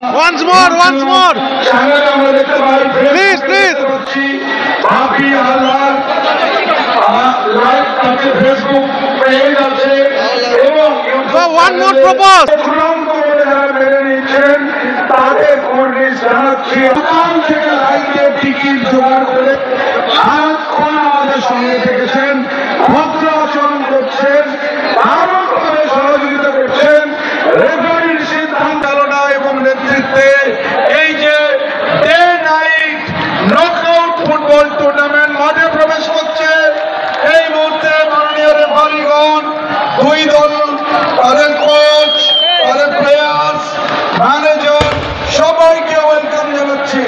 Once more. Please. So one more propose. এই যে day night knockout football tournament মাঠে প্রবেশ করছে এই মুহূর্তে মাননীয় রেফারিগণ দুই দল তাদের কোচ তাদের প্লেয়ার্স ম্যানেজার সবাইকে ওয়েলকাম জানাচ্ছি।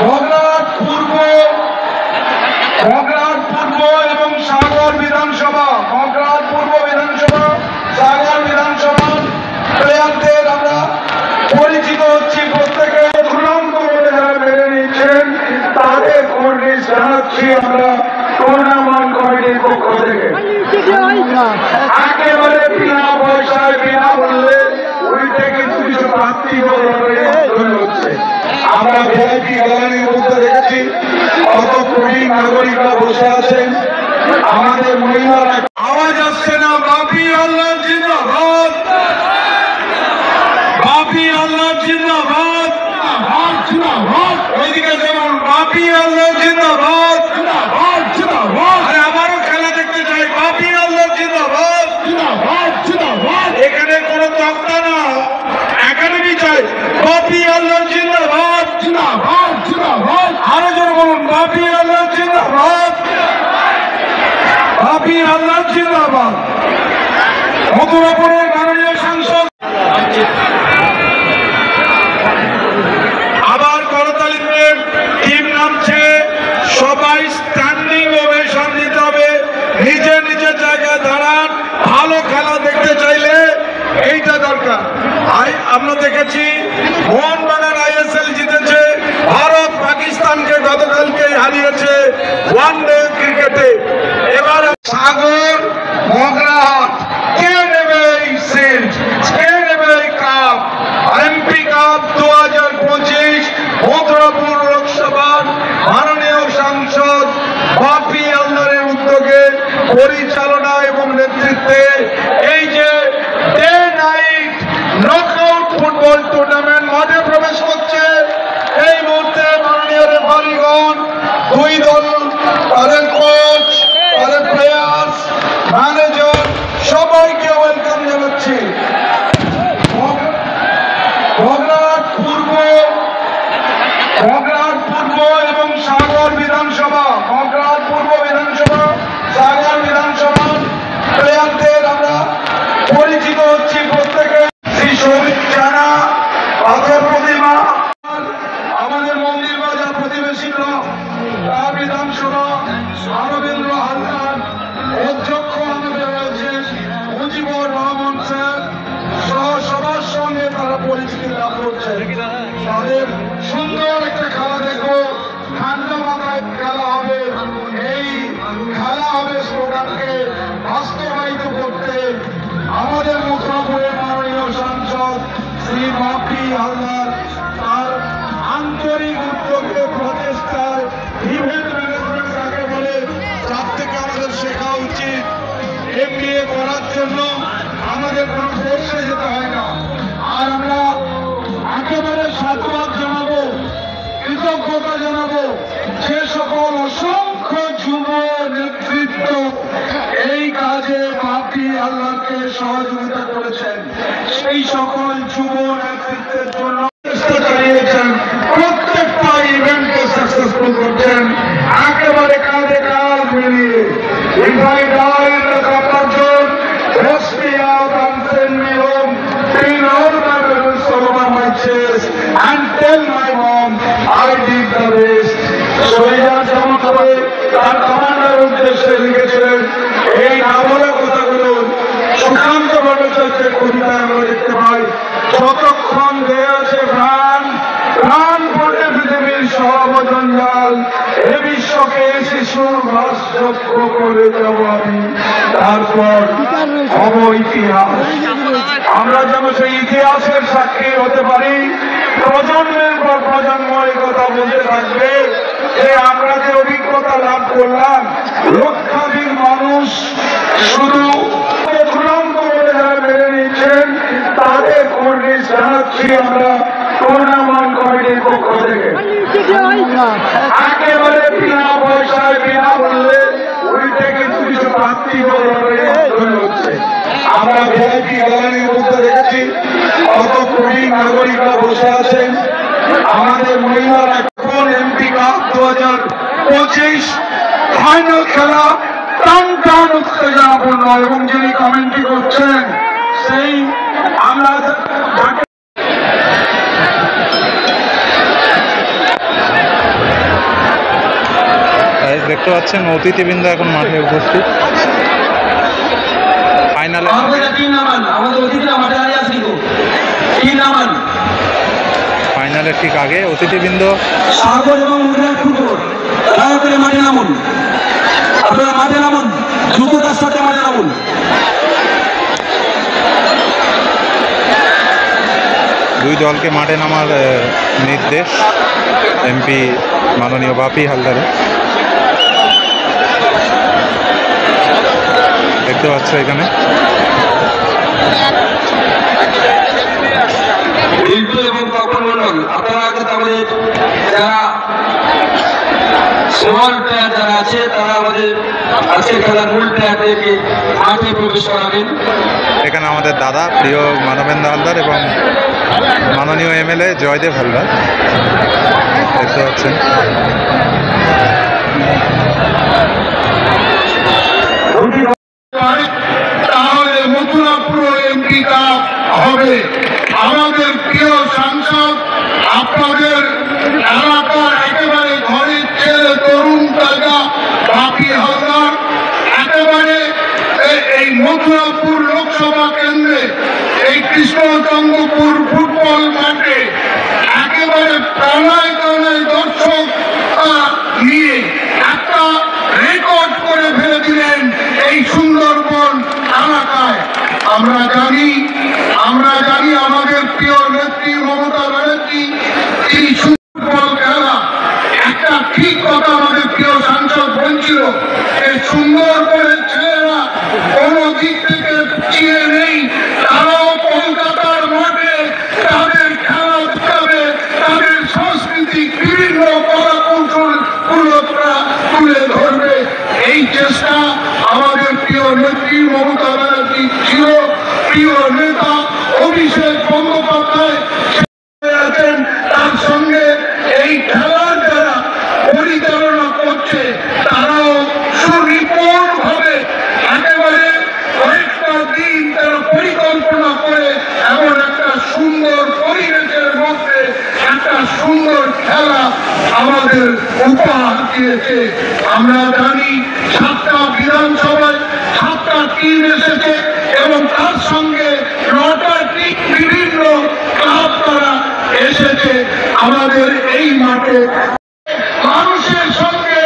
বগরাট পূর্ব এবং সাগর বিধানসভা প্লেয়ারদের আমরা পরিচিত হচ্ছি, প্রত্যেকে দুরন্ত বলে যারা মেনে নিচ্ছেন তাদের কর্নিশ জানাচ্ছি আমরা টুর্নামেন্ট কমিটির পক্ষ থেকে। একেবারে বিনা পয়সায় বিনা মূল্যে উইটে কিছু প্রাপ্তি হচ্ছে। আমরা ভিআইপি গ্যালারির মধ্যে দেখেছি কত প্রবীণ নাগরিকরা বসে আছেন, আমাদের মহিলারা। আওয়াজ আসছে না? বাপি আল্লাহ জিন্দাবাদ, বাপি আল্লাহ জিন্দাবাদ, ওইদিকে যেমন বাপি আল্লাহ জিন্দাবাদ। আরে আবারও খেলা দেখতে চাই, বাপি আল্লাহ জিন্দাবাদ। এখানে কোনো তক্তা না, একাডেমি চাই, বাপি আল্লাহ জিন্দাবাদ। আরো জোরে বলুন, বাপি আল্লাহ জিন্দাবাদ, বাপি আল্লাহ জিন্দাবাদ। মথুরাপুরের মাননীয় সাংসদ আবার করতালিতে টিম নামছে, সবাই স্ট্যান্ডিং ওভেশন দিতে হবে, নিজের জায়গায় দাঁড়ান। ভালো খেলা দেখতে চাইলে এইটা দরকার। আমরা দেখেছি মোহনবাগান আইএসএল জিতেছে, ভারত পাকিস্তানকে গতকালকে হারিয়েছে ওয়ানডে ক্রিকেটে। এবার সাগর বগরাট কে নেবে এই সিট, কে নেবে এই কাপ? এমপি কাপ 2025 মথুরাপুর লোকসভার মাননীয় সাংসদ বাপি আল্লাহরের উদ্যোগে পরিচালনা এবং নেতৃত্বে এই যে day night knockout football tournament মাঠে প্রবেশ করছে এই মুহূর্তে মাননীয় রেফারিগণ দুই দল তাদের কোচ তাদের প্লেয়ার্স ম্যানেজার সবাইকে ওয়েলকাম জানাচ্ছি। বগরাট পূর্ব এবং সাগর বিধানসভা প্লেয়ারদের আমরা পরিচিত হচ্ছি, প্রত্যেকে শ্রী শহীদ জানা পাথর প্রতিমা, আমাদের মন্দির বাজার প্রতিবেশী ব্লক বিধানসভা রবীন্দ্র হালদার অধ্যক্ষ আমাদের রয়েছেন মুজিবুর রহমান স্যার সহ সবার সঙ্গে তারা পরিচিতি লাভ করছে। তাদের সুন্দর একটা খেলা দেখো, ঠান্ডা মাথায় খেলা হবে, এই খেলা হবে স্লোগানকে বাস্তবায়িত করতে আমাদের মথুরাপুরের মাননীয় সাংসদ শ্রী বাপি হালদার তার আন্তরিক উদ্যোগে প্রচেষ্টায় ইভেন্ট ম্যানেজমেন্ট কাকে বলে তার থেকে আমাদের শেখা উচিত। এমবিএ করার জন্য আমাদের কোনো কোর্সে যেতে হয় না। আর আমরা একেবারে সাধুবাদ জানাবো, কৃতজ্ঞতা জানাবো যে সকল অসংখ্য যুব নেতৃত্ব এই কাজে বাপি আল্লাহকে সহযোগিতা করেছেন, সেই সকল যুব নেতৃত্বের জন্য চেষ্টা চালিয়েছেন, প্রত্যেকটা ইভেন্টকে সাকসেসফুল করছেন একেবারে কাঁধে কাঁধ মিলিয়ে। If I die in the copper zone, bless me out and send me home, pin all my medals over my chest and tell my mom I did the rest. শহীদ যেমন হবে তার কমান্ডার উদ্দেশ্যে লিখেছিলেন এই নামলা কথাগুলো সুকান্ত ভট্টাচার্যের কবিতায় আমরা দেখতে পাই। যতক্ষণ দেয়া আছে প্রাণ পড়ে পৃথিবীর সর্বজঞ্জাল, এ বিশ্বকে শিশুর ভাস্যজ্ঞ করে যাব আমি, তারপর হব ইতিহাস। আমরা যেন সেই ইতিহাসের সাক্ষী হতে পারি, প্রজন্মের পর প্রজন্ম এই কথা বলতে থাকবে যে আমরা যে অভিজ্ঞতা লাভ করলাম, লক্ষাধিক মানুষ শুধু চূড়ান্ত বলে যারা মেনে নিচ্ছেন তাদের কর্মী জানাচ্ছি আমরা টুর্নামেন্ট কমিটির পক্ষ থেকে একেবারে বিনা পয়সায় বিনা মূল্যে উইটে কিন্তু কিছু প্রার্থী হচ্ছে। আমরা ভিআইপি গ্যালারির মধ্যে দেখেছি কত প্রবীণ নাগরিকরা বসে আছেন। আমাদের মহিলারা এখন এমপি কাপ 2025 ফাইনাল খেলা টান টান উত্তেজনাপূর্ণ, এবং যিনি কমেন্ট্রি করছেন সেই আমরা দেখতে পাচ্ছেন অতিথিবৃন্দ এখন মাঠে উপস্থিত। ফাইনালে ফাইনালের ঠিক আগে অতিথিবৃন্দ সাগর এবং মাঠে নামুন, আপনারা মাঠে নামুন, দ্রুততার সাথে মাঠে নামুন। দুই দলকে মাঠে নামার নির্দেশ এমপি মাননীয় বাপি হালদারের। দেখতে পাচ্ছ এখানে এবং তপন মন্ডল, আপনারা আগে তাহলে যারা স্মল প্লেয়ার যারা আছে তারা আমাদের আজকের খেলার মূল প্লেয়ারদেরকে মাঠে প্রবেশ করাবেন। এখানে আমাদের দাদা প্রিয় মানবেন্দ্র হালদার এবং মাননীয় এমএলএ জয়দেব হালদার দেখতে পাচ্ছেন। তাহলে মথুরাপুর এমপি কাপ হবে। আমাদের প্রিয় সাংসদ আপনাদের এলাকার একেবারে ঘরের ছেলে তরুণ তাজা বাপি হালদার একেবারে এই মথুরাপুর লোকসভা কেন্দ্রে এই কৃষ্ণচন্দ্রপুর ফুটবল মাঠে একেবারে প্রাণায় প্রাণায় দর্শক নিয়ে একটা রেকর্ড করে ফেলে দিলেন এই সুন্দরবন এলাকায়। আমরা জানি আমাদের প্রিয় নেত্রী মমতা ব্যানার্জি এই ফুটবল খেলা একটা ঠিক কথা আমাদের প্রিয় সাংসদ বলছিল, এই সুন্দরবনের ছেলেরা কোন দিক থেকে পিছিয়ে নেই, তারাও কলকাতার মাঠে তাদের খেলা দেখাবে, তাদের সাংস্কৃতিক বিভিন্ন কলা কৌশল তুলে ধরবে। এই চেষ্টা আমাদের প্রিয় নেত্রী মমতা ব্যানার্জি ছিল। প্রিয় নেতা অভিষেক বন্দ্যোপাধ্যায় আছেন, তার সঙ্গে এই খেলার যারা পরিচালনা করছে তারাও সুনিপুণ ভাবে একেবারে কয়েকটা দিন তারা পরিকল্পনা করে এমন একটা সুন্দর পরিবেশের মধ্যে একটা সুন্দর খেলা আমাদের উপহার দিয়েছে। আমরা জানি 7টা বিধানসভায় 7টা টিম এসেছে এবং তার সঙ্গে 9টা টিম বিভিন্ন ক্লাব তারা এসেছে আমাদের এই মাঠে। মানুষের সঙ্গে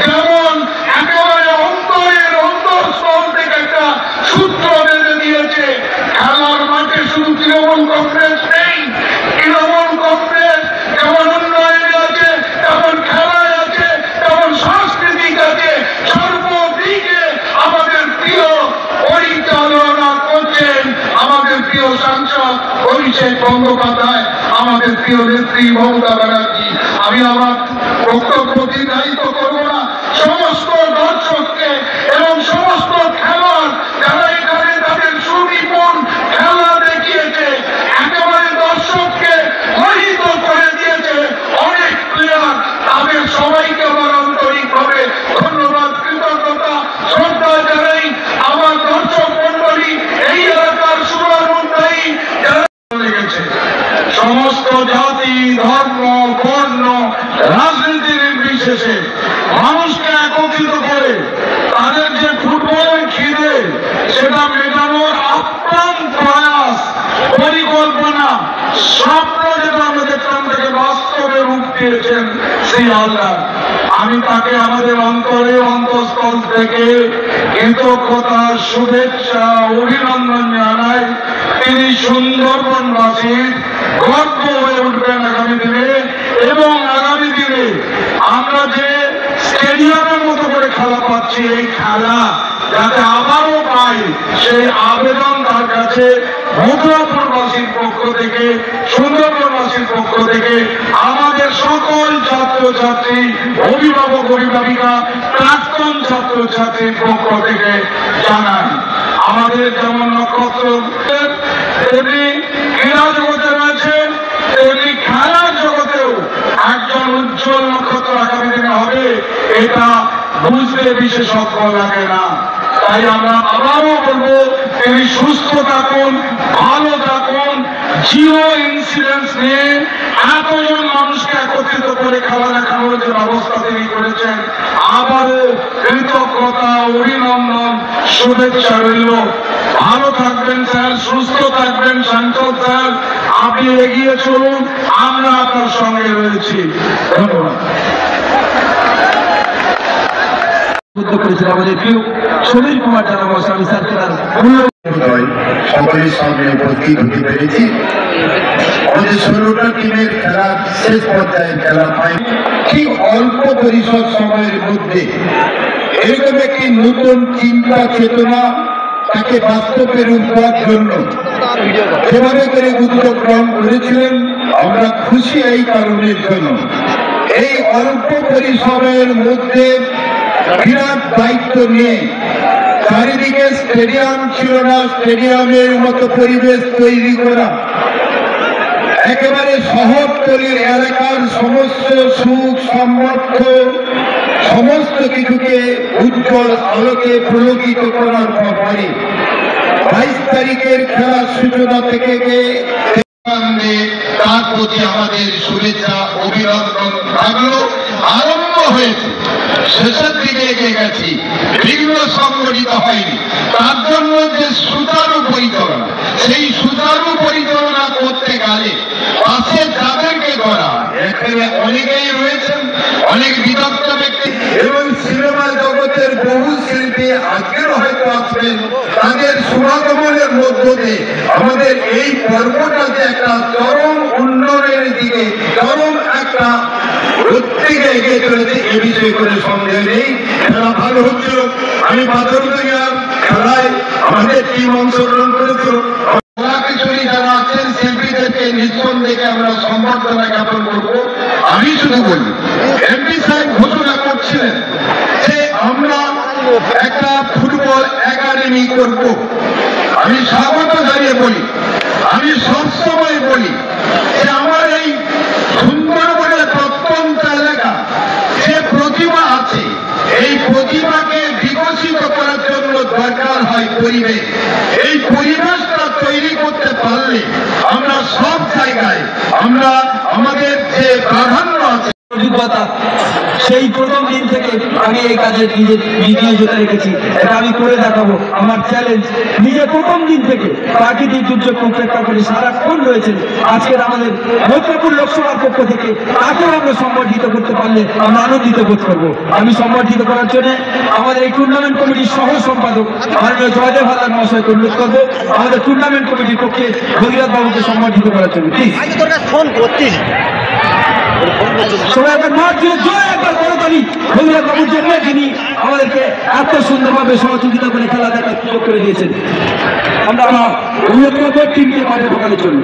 যেমন একেবারে অন্তরের অন্তঃস্থল থেকে একটা সূত্র বেঁধে দিয়েছে, খেলার মাঠে শুধু তৃণমূল কংগ্রেস নেই, তৃণমূল কংগ্রেস যেমন উন্নয়নে আছে তেমন খেলায় আছে তেমন সাংস্কৃতিক আছে, সর্বদিকে আমাদের প্রিয় পরিচালনা করছেন আমাদের প্রিয় সাংসদ অভিষেক বন্দ্যোপাধ্যায়, আমাদের প্রিয় নেত্রী মমতা ব্যানার্জি। আমি আমার বক্তব্য দীর্ঘায়িত করবো না, সমস্ত দর্শককে এবং সমস্ত খেলোয়াড় যারা এখানে তাদের সুনিপুণ খেলা দেখিয়েছে, একেবারে দর্শককে মোহিত করে দিয়েছে অনেক প্লেয়ার, তাদের সবাইকে আমার আন্তরিকভাবে ধন্যবাদ কৃতজ্ঞতা শ্রদ্ধা জানাই। আমার দর্শক মন্ডলী এই এলাকার সুনামুন্দায়ী যারা গেছে, সমস্ত জাতি ধর্ম বর্ণ রাজনীতির নির্বিশেষে মানুষকে একত্রিত করে তাদের যে ফুটবলের খিদে সেটা মেটানোর আপ্রাণ প্রয়াস পরিকল্পনা স্বপ্ন যেটা আমরা দেখলাম থেকে বাস্তবে রূপ দিয়েছেন সেই আল্লাহ। আমি তাকে আমাদের অন্তরে অন্তঃস্থল থেকে কৃতজ্ঞতা শুভেচ্ছা অভিনন্দন জানাই। তিনি সুন্দরবনবাসীর গর্ব হয়ে উঠবেন আগামী দিনে। এবং আগামী দিনে আমরা যে স্টেডিয়ামের মতো করে খেলা পাচ্ছি, এই খেলা যাতে আবারও পাই সেই আবেদন তার কাছে মথুরাপুরবাসীর পক্ষ থেকে, সুন্দরবনবাসীর পক্ষ থেকে, আমাদের সকল ছাত্রছাত্রী, অভিভাবক অভিভাবিকা, প্রাক্তন ছাত্রছাত্রীর পক্ষ থেকে জানাই। আমাদের যেমন নক্ষত্র তেমনি ক্রীড়া জগতে রয়েছেন, তেমনি খেলার জগতেও একজন উজ্জ্বল নক্ষত্র আগামী দিনে হবে, এটা বুঝতে বিশেষজ্ঞ লাগে না। তাই আমরা আবারও বলবো, তিনি সুস্থ থাকুন, ভালো থাকুন। জিরো ইনসিডেন্স নিয়ে এতজন মানুষকে একত্রিত করে খেলা দেখানোর যে ব্যবস্থা তিনি করেছেন, আবারও কৃতজ্ঞতা, অভিনন্দন, শুভেচ্ছা রইল। ভালো থাকবেন স্যার, সুস্থ থাকবেন সাংসদ স্যার, আপনি এগিয়ে চলুন, আমরা আপনার সঙ্গে রয়েছি। ধন্যবাদ। আমাদের প্রিয় সমীর কুমার জানা মহাশয় সার্কেলার সকলের সামনে উপস্থিত হতে পেরেছি। আমাদের 16টা টিমের খেলা শেষ পর্যায়ে খেলা পাই, ঠিক অল্প পরিসর সময়ের মধ্যে এরকম একটি নতুন চিন্তা চেতনা তাকে বাস্তবে রূপ দেওয়ার জন্য যেভাবে করে উদ্যোগ গ্রহণ করেছিলেন, আমরা খুশি এই কারণের জন্য। এই অল্প পরিসরের মধ্যে বিরাট দায়িত্ব নিয়ে, চারিদিকে স্টেডিয়াম ছিল না, স্টেডিয়ামের মতো পরিবেশ তৈরি করা, একেবারে শহরতলির এলাকার সমস্ত সুখ সমর্থ সমস্ত কিছুকে উজ্জ্বল আলোকে প্রলোকিত করার পরে 22 তারিখের খেলার সূচনা থেকে তার প্রতি আমাদের শুভেচ্ছা অভিনন্দন থাকলো। আরম্ভ হয়েছে, শেষের দিকে এগিয়ে গেছি, বিঘ্ন সংগঠিত হয়নি। তার জন্য যে সুচারু পরিচালনা, সেই সুচারু পরিচালনা করতে গেলে পাশে যাদেরকে ধরা, এখানে অনেকেই রয়েছেন, অনেক বিদগ্ধ ব্যক্তি এবং সিনেমা জগতের বহু শিল্পী আজকেও হয়তো আসবেন। তাদের সমাগমনের মধ্য দিয়ে আমাদের এই পর্বটা যে একটা চরম উন্নয়নের দিকে, চরম একটা প্রত্যেকে এগিয়ে চলেছে, এ বিষয়ে কোনো সন্দেহ নেই। খেলা ভালো হচ্ছিল। আমি বাদরদিয়ার খেলায় আমাদের টিম অংশগ্রহণ করেছিল। কিশোরী যারা আছেন শিল্পীদেরকে নিঃসন্দেহে আমরা সম্বর্ধনা জ্ঞাপন করবো। আমি শুধু বলি, এমপি সাহেব ঘোষণা করছিলেন যে আমরা একটা ফুটবল একাডেমি করব। আমি স্বাগত জানিয়ে বলি, আমি সবসময় বলি যে আমার এই সুন্দরবনের প্রত্যন্ত এলাকা যে প্রতিভা আছে, এই প্রতিভাকে বিকশিত করার জন্য দরকার হয় পরিবেশ। এই পরিবেশটা তৈরি করতে পারলে আমরা সব জায়গায় আমরা আমাদের যে প্রাধান্য আছে, অভিজ্ঞতা সেই প্রথম দিন থেকে আমি এই কাজে নিজের নিয়োজিত রেখেছি। এটা আমি করে দেখাবো, আমার চ্যালেঞ্জ। নিজে প্রথম দিন থেকে প্রাকৃতিক দুর্যোগ উপেক্ষা করে সারাক্ষণ রয়েছেন। আজকের আমাদের মথুরাপুর লোকসভার পক্ষ থেকে তাকেও আমরা সম্বর্ধিত করতে পারলে আমরা আনন্দিত বোধ করবো। আমি সম্বর্ধিত করার জন্য আমাদের এই টুর্নামেন্ট কমিটির সহ সম্পাদক মাননীয় জয়দেব হালদার মহাশয়কে অনুরোধ করবো আমাদের টুর্নামেন্ট কমিটির পক্ষে ভগীরথ বাবুকে সম্বর্ধিত করার জন্য। প্লিজ সবাই একবার মাঠ জুড়ে জয় একবার করতালি ভগীরথ বাবুর জন্য, যিনি আমাদেরকে এত সুন্দরভাবে সহযোগিতা করে খেলা দেখার সুযোগ করে দিয়েছেন। আমরা অভিযোগ করবো টিমকে মাঠে ঢোকানোর জন্য।